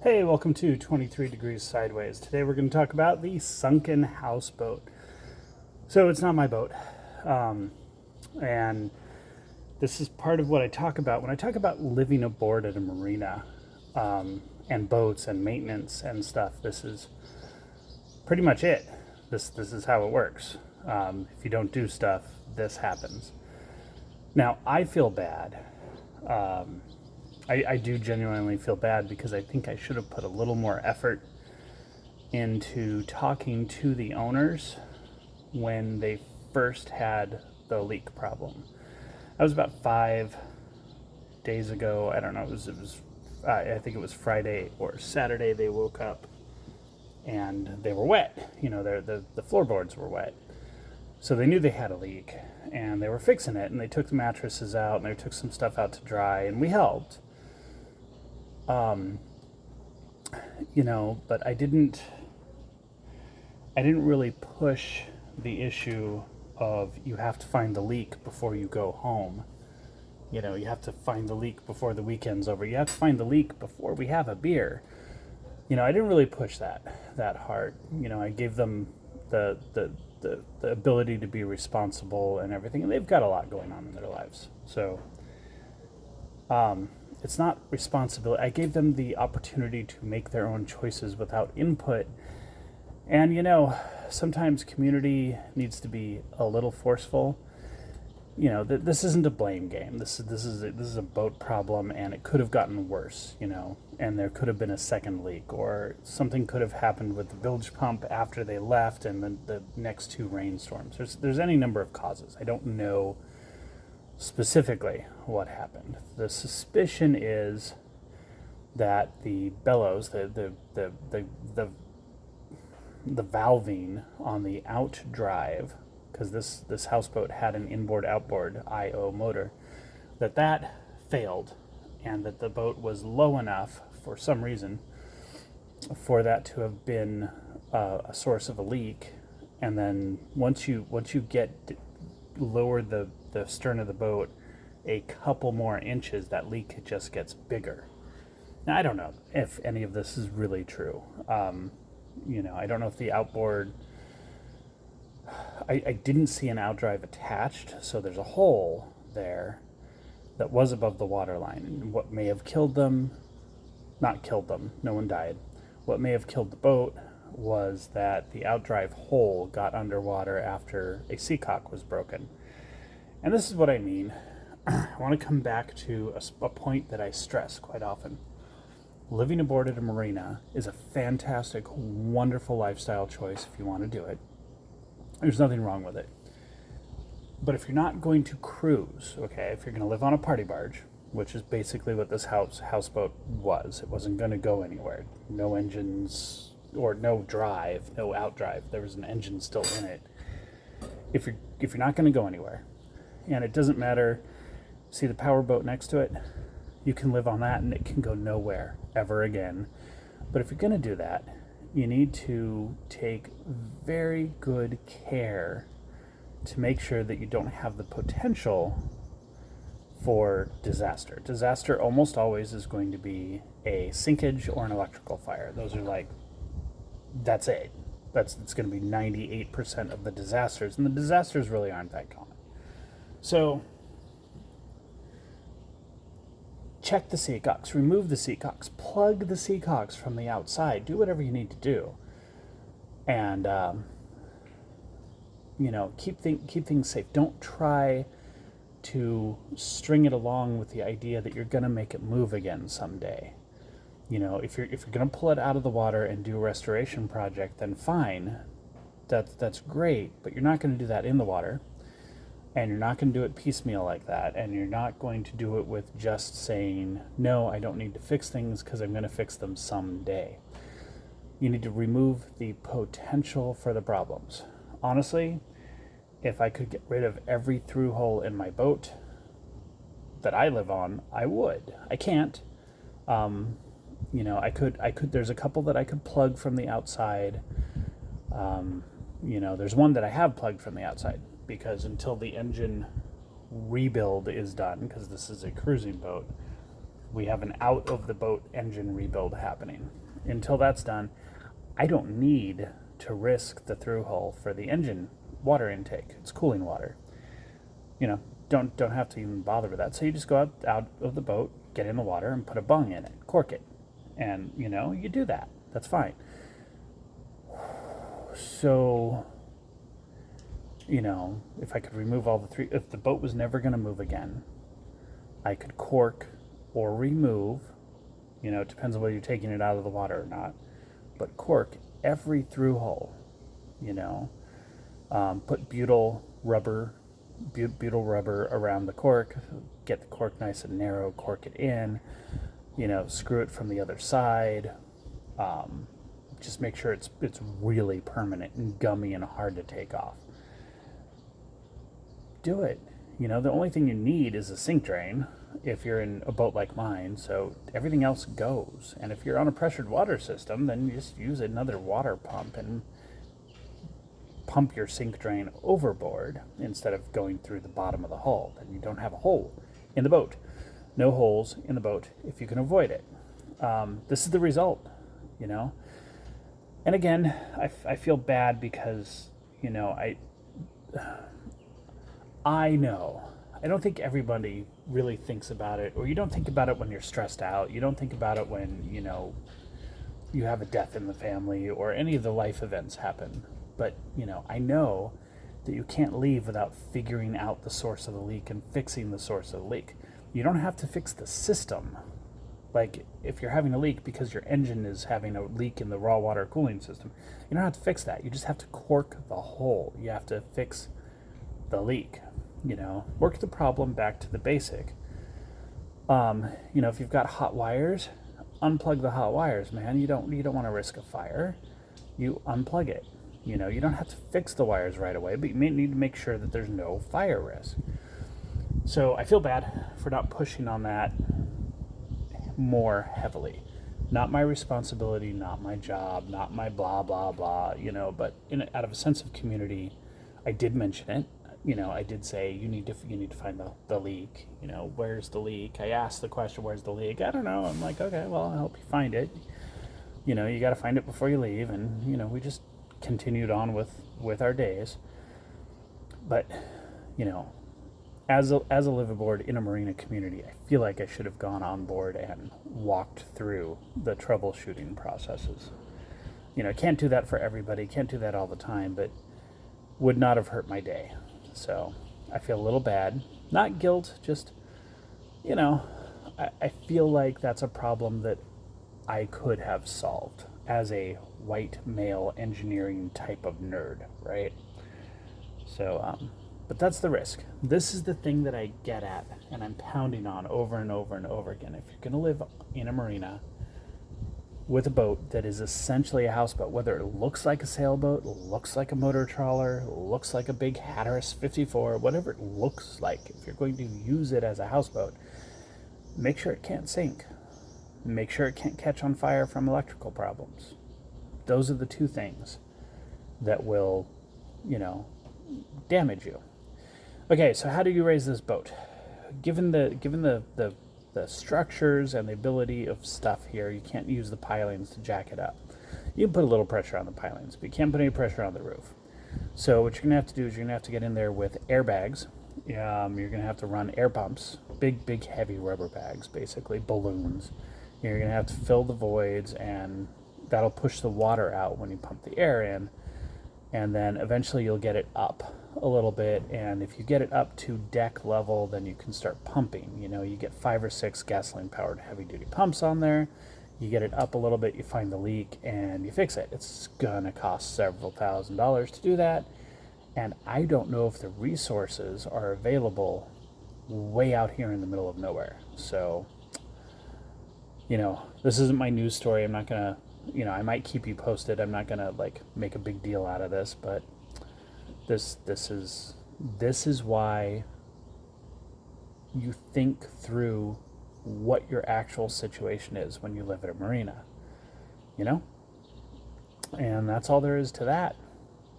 Hey, welcome to 23 Degrees Sideways. Today we're going to talk about the sunken houseboat. So it's not my boat. Um, and this is part of what I talk about when I talk about living aboard at a marina, and boats and maintenance and stuff. This is pretty much it. This is how it works. If you don't do stuff, this happens. Now, I feel bad. Um, I do genuinely feel bad because I think I should have put a little more effort into talking to the owners when they first had the leak problem. That was about 5 days ago. I don't know. It was. I think it was Friday or Saturday. They woke up and they were wet. The floorboards were wet, so they knew they had a leak, and they were fixing it. And they took the mattresses out and they took some stuff out to dry, and we helped. Um, but I didn't really push the issue of you have to find the leak before you go home. You have to find the leak before the weekend's over. You have to find the leak before we have a beer. I didn't really push that hard. I gave them the ability to be responsible and everything, and they've got a lot going on in their lives. So it's not responsibility. I gave them the opportunity to make their own choices without input. And sometimes community needs to be a little forceful. This isn't a blame game. This is a boat problem, and it could have gotten worse. And there could have been a second leak, or something could have happened with the bilge pump after they left, and then the next two rainstorms. There's any number of causes. I don't know specifically what happened. The suspicion is that the bellows, the valving on the out drive, because this houseboat had an inboard outboard IO motor, that failed, and that the boat was low enough for some reason for that to have been a source of a leak. And then once you get lower the stern of the boat a couple more inches, that leak just gets bigger. Now, I don't know if any of this is really true. I don't know if the outboard. I didn't see an outdrive attached, so there's a hole there that was above the water line. And what may have killed them, not killed them, no one died. What may have killed the boat was that the outdrive hole got underwater after a seacock was broken. And this is what I mean. I want to come back to a point that I stress quite often. Living aboard at a marina is a fantastic, wonderful lifestyle choice if you want to do it. There's nothing wrong with it. But if you're not going to cruise, okay, if you're going to live on a party barge, which is basically what this houseboat was, it wasn't going to go anywhere. No engines, or no drive, no outdrive. There was an engine still in it. If you're not going to go anywhere, and it doesn't matter, see the power boat next to it, you can live on that and it can go nowhere ever again. But if you're going to do that, you need to take very good care to make sure that you don't have the potential for disaster. Disaster almost always is going to be a sinkage or an electrical fire. Those are that's it. It's going to be 98% of the disasters, and the disasters really aren't that common. So check the seacocks, remove the seacocks, plug the seacocks from the outside, do whatever you need to do, and keep things safe. Don't try to string it along with the idea that you're going to make it move again someday. If you're going to pull it out of the water and do a restoration project, then fine, that's great, but you're not going to do that in the water. And you're not going to do it piecemeal like that. And you're not going to do it with just saying, no, I don't need to fix things because I'm going to fix them someday. You need to remove the potential for the problems. Honestly, if I could get rid of every through hole in my boat that I live on, I would. I can't. I could, there's a couple that I could plug from the outside. There's one that I have plugged from the outside, because until the engine rebuild is done, because this is a cruising boat, we have an out of the boat engine rebuild happening. Until that's done, I don't need to risk the through hull for the engine water intake. It's cooling water. Don't have to even bother with that. So you just go out of the boat, get in the water, and put a bung in it, cork it, and you do that. That's fine. So, if I could remove all the three, if the boat was never going to move again, I could cork or remove. It depends on whether you're taking it out of the water or not. But cork every through hole. Put butyl rubber around the cork, get the cork nice and narrow, cork it in, screw it from the other side. Just make sure it's really permanent and gummy and hard to take off. Do it. The only thing you need is a sink drain if you're in a boat like mine, so everything else goes. And if you're on a pressured water system, then you just use another water pump and pump your sink drain overboard instead of going through the bottom of the hull. Then you don't have a hole in the boat. No holes in the boat if you can avoid it. This is the result, And again, I feel bad because, I know. I don't think everybody really thinks about it, or you don't think about it when you're stressed out. You don't think about it when, you have a death in the family or any of the life events happen. But, I know that you can't leave without figuring out the source of the leak and fixing the source of the leak. You don't have to fix the system. Like, if you're having a leak because your engine is having a leak in the raw water cooling system, you don't have to fix that. You just have to cork the hole. You have to fix the leak. Work the problem back to the basic. If you've got hot wires, unplug the hot wires, man. You don't want to risk a fire. You unplug it. You don't have to fix the wires right away, but you may need to make sure that there's no fire risk. So I feel bad for not pushing on that more heavily. Not my responsibility, not my job, not my blah, blah, blah, but out of a sense of community, I did mention it. I did say you need to find the leak. Where's the leak? I asked the question, where's the leak? I don't know. I'm like, okay, well, I'll help you find it. You got to find it before you leave, and we just continued on with our days. But as a liveaboard in a marina community, I feel like I should have gone on board and walked through the troubleshooting processes. Can't do that for everybody, can't do that all the time, but would not have hurt my day. So I feel a little bad. Not guilt, just, I feel like that's a problem that I could have solved as a white male engineering type of nerd, right? So, but that's the risk. This is the thing that I get at, and I'm pounding on over and over and over again. If you're going to live in a marina with a boat that is essentially a houseboat, whether it looks like a sailboat, looks like a motor trawler, looks like a big Hatteras 54, whatever it looks like, if you're going to use it as a houseboat, make sure it can't sink. Make sure it can't catch on fire from electrical problems. Those are the two things that will, damage you. Okay, so how do you raise this boat? Given the structures and the ability of stuff here, you can't use the pilings to jack it up. You can put a little pressure on the pilings, but you can't put any pressure on the roof. So what you're going to have to do is you're going to have to get in there with airbags. You're going to have to run air pumps, big, heavy rubber bags, basically, balloons. You're going to have to fill the voids, and that'll push the water out when you pump the air in. And then eventually you'll get it up a little bit, and if you get it up to deck level, then you can start pumping. You get 5 or 6 gasoline-powered heavy-duty pumps on there. You get it up a little bit, you find the leak, and you fix it. It's gonna cost several $1,000s to do that, and I don't know if the resources are available way out here in the middle of nowhere. So, this isn't my news story. I'm not gonna, I might keep you posted. I'm not gonna make a big deal out of this, but this is why you think through what your actual situation is when you live at a marina, and that's all there is to that.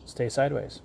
Stay sideways.